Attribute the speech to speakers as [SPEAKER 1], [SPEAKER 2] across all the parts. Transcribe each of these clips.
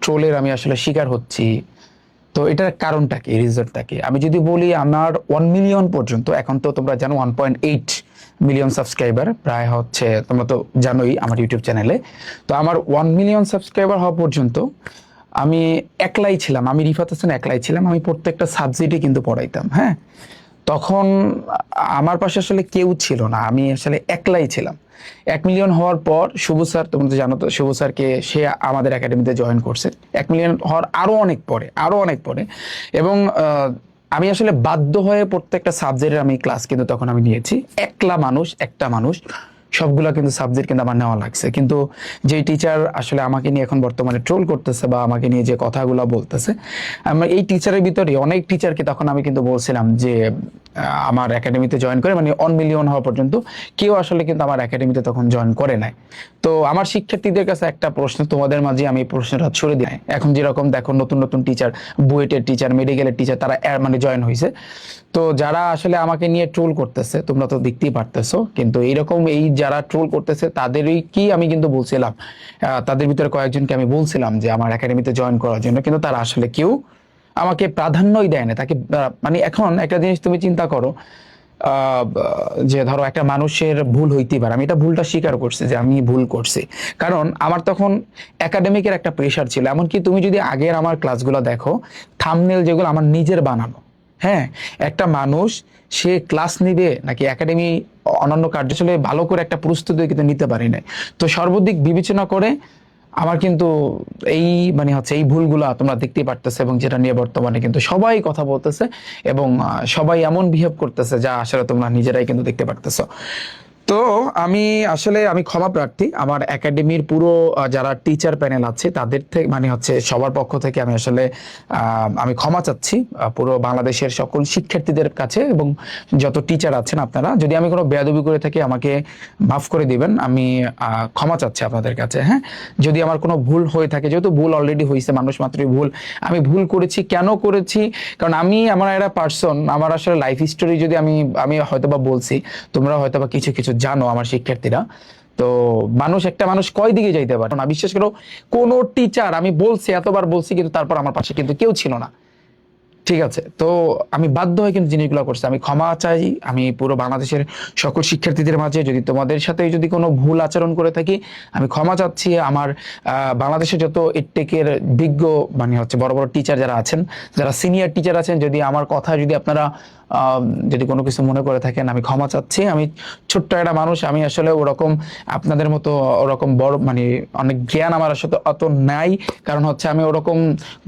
[SPEAKER 1] ট্রোলের আমি আসলে শিকার হচ্ছি। তো এটার কারণটা কি, রিজনটা কি? আমি যদি বলি, আমার 1 মিলিয়ন পর্যন্ত, এখন তো তোমরা জানো 1.8 মিলিয়ন সাবস্ক্রাইবার প্রায় হচ্ছে, তোমরা তো জানোই আমার ইউটিউব চ্যানেলে। তো আমার 1 মিলিয়ন সাবস্ক্রাইবার হওয়া পর্যন্ত আমি একলাই ছিলাম, আমি রিফাত হোসেন একলাই ছিলাম। আমি প্রত্যেকটা সাবজেক্টে কিন্তু পড়াইতাম, হ্যাঁ। তখন আমার পাশে আসলে কেউ ছিল না, আমি আসলে একলাই ছিলাম। 1 মিলিয়ন হওয়ার পর শুভ স্যার, তোমরা তো জানো, তো শুভ স্যারকে, সে আমাদের একাডেমিতে জয়েন করছে 1 মিলিয়ন হওয়ার আরো অনেক পরে। এবং আমি আসলে বাধ্য হয়ে প্রত্যেকটা সাবজেক্টের আমি ক্লাস কিন্তু তখন আমি নিয়েছি। একটা মানুষ সবগুলা কিন্তু সাবজেক্ট কিন্তু আমার নেওয়া লাগছে। কিন্তু যে টিচার আসলে আমাকে নিয়ে এখন বর্তমানে ট্রোল করতেছে বা আমাকে নিয়ে যে কথাগুলো বলতেছে, আমার এই টিচারের ভিতরে অনেক টিচারকে তখন আমি কিন্তু বলছিলাম যে আমার একাডেমিতে জয়েন করে, মানে 1 মিলিয়ন হওয়া পর্যন্ত কেউ আসলে কিন্তু আমার একাডেমিতে তখন জয়েন করে নাই। তো আমার শিক্ষার্থীদের কাছে একটা প্রশ্ন, তোমাদের মাঝে আমি এই প্রশ্নটা ছড়ে দিই। এখন যেরকম দেখো নতুন নতুন টিচার, বুয়েটের টিচার, মেডিকেলের টিচার, তারা মানে জয়েন হয়েছে। তো যারা আসলে আমাকে নিয়ে ট্রোল করতেছে, তোমরা তো দেখতেই পারতেছো, কিন্তু এইরকম এই যারা ট্রোল করতেছে তাদেরই কি আমি কিন্তু বলছিলাম, তাদের ভিতরে কয়েকজনকে আমি বলছিলাম যে আমার একাডেমিতে জয়েন করার জন্য, কিন্তু তারা আসলে কেউ আমাকে প্রাধান্যই দেয় না। তাকে মানে এখন একটা জিনিস তুমি চিন্তা করো, যে ধরো একটা মানুষের ভুল হইতেই পারে, আমি এটা ভুলটা স্বীকার করছি যে আমি ভুল করছি, কারণ আমার তখন একাডেমিকের একটা প্রেশার ছিল। এমনকি তুমি যদি আগের আমার ক্লাসগুলো দেখো, থাম্বনেল যেগুলো আমার নিজের বানানো, হ্যাঁ। একটা মানুষ, সে ক্লাস নিবে নাকি একাডেমি অন্যান্য কার্যশালে ভালো করে একটা প্রস্তুতি কিন্তু নিতে পারি নাই। তো সর্বদিক বিবেচনা করে আমার কিন্তু এই মানে হচ্ছে এই ভুলগুলা তোমরা দেখতেই পারতেছে, এবং যেটা নিয়ে বর্তমানে কিন্তু সবাই কথা বলতেছে, এবং সবাই এমন বিহেভ করতেছে যা আসলে তোমরা নিজেরাই কিন্তু দেখতে পারতেছো। তো আমি আসলে আমি ক্ষমা প্রার্থী, আমার একাডেমির পুরো যারা টিচার প্যানেল আছে তাদের থেকে, মানে হচ্ছে সবার পক্ষ থেকে আমি আসলে আমি ক্ষমা চাচ্ছি পুরো বাংলাদেশের সকল শিক্ষার্থীদের কাছে, এবং যত টিচার আছেন আপনারা, যদি আমি কোনো বেয়াদবি করে থাকি আমাকে মাফ করে দিবেন। আমি ক্ষমা চাচ্ছি আপনাদের কাছে, হ্যাঁ। যদি আমার কোনো ভুল হয়ে থাকে, যেহেতু ভুল অলরেডি হয়েছে, মানুষ মাত্রই ভুল। আমি ভুল করেছি, কেন করেছি? কারণ আমি আমার একটা পার্সন, আমার আসলে লাইফ হিস্টোরি যদি আমি আমি হয়তোবা বলছি, তোমরা হয়তোবা কিছু কিছু জানো আমার শিক্ষার্থীরা। তো একটা মানুষ কয় দিকে যাইতে পারে না, বিশ্বাস করো। কোন টিচার, আমি বলছি, এতবার বলছি, কিন্তু তারপর আমার পাশে কিন্তু কেউ ছিল না, ঠিক আছে। তো আমি বাধ্য হয়ে কিন্তু জিনিসগুলো করছি। আমি ক্ষমা চাই আমি পুরো বাংলাদেশের সকল শিক্ষার্থীদের মাঝে, যদি তোমাদের সাথে যদি কোনো ভুল আচরণ করে থাকি, আমি ক্ষমা চাচ্ছি। আমার বাংলাদেশের যত এডটেকের বিজ্ঞ, মানে হচ্ছে বড় বড় টিচার যারা আছেন, যারা সিনিয়র টিচার আছেন, যদি আমার কথা যদি আপনারা যদি কোনো কিছু মনে করে থাকেন, আমি ক্ষমা চাচ্ছি। আমি ছোট্ট একটা মানুষ, আমি আসলে ওরকম আপনাদের মতো ওরকম বড় মানে অনেক জ্ঞান আমার আসলে অত নাই, কারণ হচ্ছে আমি ওরকম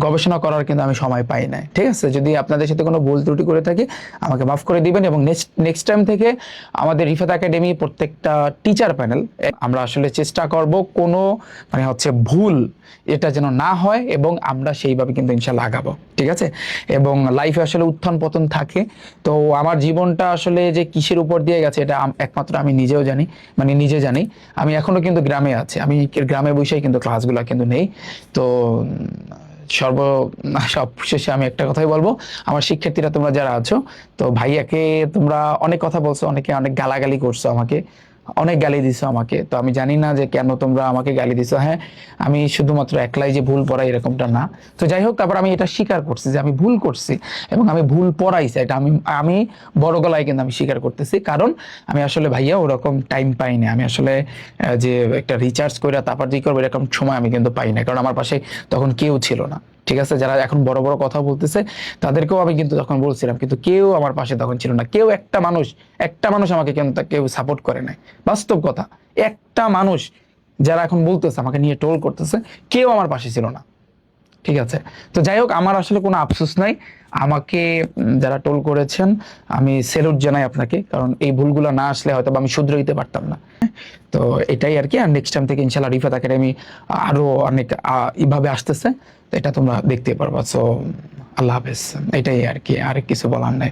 [SPEAKER 1] গবেষণা করার কিন্তু আমি সময় পাই না, ঠিক আছে। যদি আপনাদের সাথে কোনো ভুল ত্রুটি করে থাকি, আমাকে মাফ করে দিবেন, এবং নেক্সট টাইম থেকে আমাদের রিফাত একাডেমি প্রত্যেকটা টিচার প্যানেল আমরা আসলে চেষ্টা করব কোনো মানে হচ্ছে ভুল এটা যেন না হয়, এবং আমরা সেইভাবে কিন্তু ইনশাল্লাহ আগাবো, ঠিক আছে। এবং লাইফে আসলে উত্থান পতন থাকে। তো আমার জীবনটা আসলে যে কিসের উপর দিয়ে গেছে, এটা একমাত্র আমি নিজেও জানি, মানে নিজে জানি। আমি এখনো কিন্তু গ্রামে আছি, আমি গ্রামে বসেই কিন্তু ক্লাসগুলো কিন্তু নেই। তো সর্ব সব শেষে আমি একটা কথাই বলবো, আমার শিক্ষার্থীরা তোমরা যারা আছো, তো ভাইয়াকে তোমরা অনেক কথা বলছো, অনেকে অনেক গালাগালি করছো আমাকে, অনেক গালি দিছো আমাকে। তো আমি জানি না যে কেন তোমরা আমাকে গালি দিছো। হ্যাঁ, আমি শুধুমাত্র একলাই যে ভুল পড়াই এরকমটা না। তো যাই হোক, তারপর আমি এটা স্বীকার করছি যে আমি ভুল করছি, এবং আমি ভুল পড়াইছি, এটা আমি আমি বড় গলায় কিন্তু আমি স্বীকার করতেছি। কারণ আমি আসলে ভাইয়া ওরকম টাইম পাই না, আমি আসলে যে একটা রিচার্জ করে তারপর যে করবো এরকম সময় আমি কিন্তু পাই না, কারণ আমার পাশে তখন কেউ ছিল না, ঠিক আছে। যারা এখন বড় বড় কথা বলতেছে তাদেরকেও আমি কিন্তু তখন বলছিলাম, কিন্তু কেউ আমার পাশে তখন ছিল না। কেউ একটা মানুষ আমাকে কিন্তু কেউ সাপোর্ট করে নাই, বাস্তব কথা। একটা মানুষ যারা এখন বলতেছে আমাকে নিয়ে ট্রোল করতেছে, কেউ আমার পাশে ছিল না, ঠিক আছে। তো যাই হোক, আমার আসলে কোনো আফসোস নাই। আমাকে যারা টোল করেছেন, আমি সেলুট জানাই আপনাকে, কারণ এই ভুলগুলো না আসলে হয়তো আমি শুধরে দিতে পারতাম না। তো এটাই আর কি। আর নেক্সট টাইম থেকে ইনশাল্লাহ রিফাত একাডেমি আরো অনেক এইভাবে আসতেছে, তো এটা তোমরা দেখতে পারবা। সো আল্লাহ হাফেজ, এটাই আর কি, আর কিছু বলার নাই।